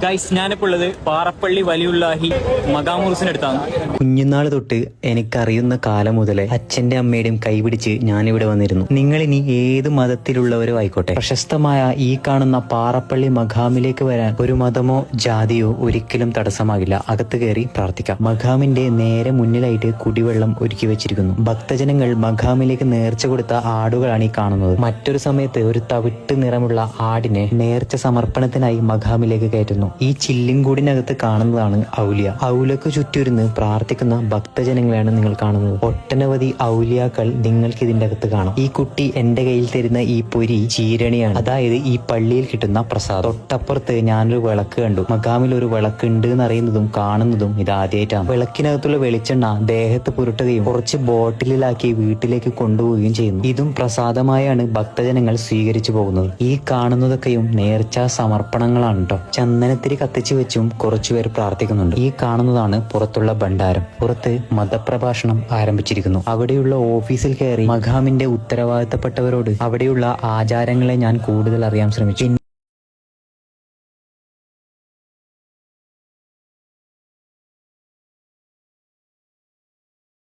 Guys, ഞാനിപ്പോൾ ഉള്ളത് പാറപ്പള്ളി വലിയുള്ളാഹി മഖാമുറുസിനടുത്താണ്. കുഞ്ഞുനാൾ തൊട്ട് എനിക്കറിയുന്ന കാലം മുതലേ അച്ഛന്റെ അമ്മയുടെയും കൈപിടിച്ച് ഞാനിവിടെ വന്നിരുന്നു. നിങ്ങളിനി ഏത് മതത്തിലുള്ളവരോ ആയിക്കോട്ടെ, പ്രശസ്തമായ ഈ കാണുന്ന പാറപ്പള്ളി മഖാമിലേക്ക് വരാൻ ഒരു മതമോ ജാതിയോ ഒരിക്കലും തടസ്സമാകില്ല. അകത്ത് കയറി പ്രാർത്ഥിക്കാം. മഖാമിന്റെ നേരെ മുന്നിലായിട്ട് കുടിവെള്ളം ഒരുക്കി വെച്ചിരിക്കുന്നു. ഭക്തജനങ്ങൾ മഖാമിലേക്ക് നേർച്ച കൊടുത്ത ആടുകളാണ് ഈ കാണുന്നത്. മറ്റൊരു സമയത്ത് ഒരു തവിട്ട് നിറമുള്ള ആടിനെ നേർച്ച സമർപ്പണത്തിനായി മഖാമിലേക്ക് കയറ്റുന്നു. ഈ ചില്ലിൻകൂടിനകത്ത് കാണുന്നതാണ് ഔലിയ. ഔലിയക്ക് ചുറ്റുരുന്ന് പ്രാർത്ഥിക്കുന്ന ഭക്തജനങ്ങളെയാണ് നിങ്ങൾ കാണുന്നത്. ഒട്ടനവധി ഔലിയാക്കൾ നിങ്ങൾക്ക് ഇതിന്റെ അകത്ത് കാണാം. ഈ കുട്ടി എന്റെ കയ്യിൽ തരുന്ന ഈ പൊരി ചീരണിയാണ്, അതായത് ഈ പള്ളിയിൽ കിട്ടുന്ന പ്രസാദം. തൊട്ടപ്പുറത്ത് ഞാനൊരു വിളക്ക് കണ്ടു. മഖാമിൽ ഒരു വിളക്ക് ഉണ്ട് എന്നറിയുന്നതും കാണുന്നതും ഇതാദ്യമായിട്ടാണ്. വിളക്കിനകത്തുള്ള വെളിച്ചെണ്ണ ദേഹത്ത് പുരട്ടുകയും കുറച്ച് ബോട്ടിലാക്കി വീട്ടിലേക്ക് കൊണ്ടുപോവുകയും ചെയ്യുന്നു. ഇതും പ്രസാദമായാണ് ഭക്തജനങ്ങൾ സ്വീകരിച്ചു പോകുന്നത്. ഈ കാണുന്നതൊക്കെയും നേർച്ച സമർപ്പണങ്ങളാണ് കേട്ടോ. ചന്ദനത്തിരി കത്തിച്ചു വെച്ചും കുറച്ചുപേർ പ്രാർത്ഥിക്കുന്നുണ്ട്. ഈ കാണുന്നതാണ് പുറത്തുള്ള ഭണ്ഡാരം. പുറത്ത് മതപ്രഭാഷണം ആരംഭിച്ചിരിക്കുന്നു. അവിടെയുള്ള ഓഫീസിൽ കയറി മഖാമിന്റെ ഉത്തരവാദിത്തപ്പെട്ടവരോട് അവിടെയുള്ള ആചാരങ്ങളെ ഞാൻ കൂടുതൽ അറിയാൻ ശ്രമിച്ചു.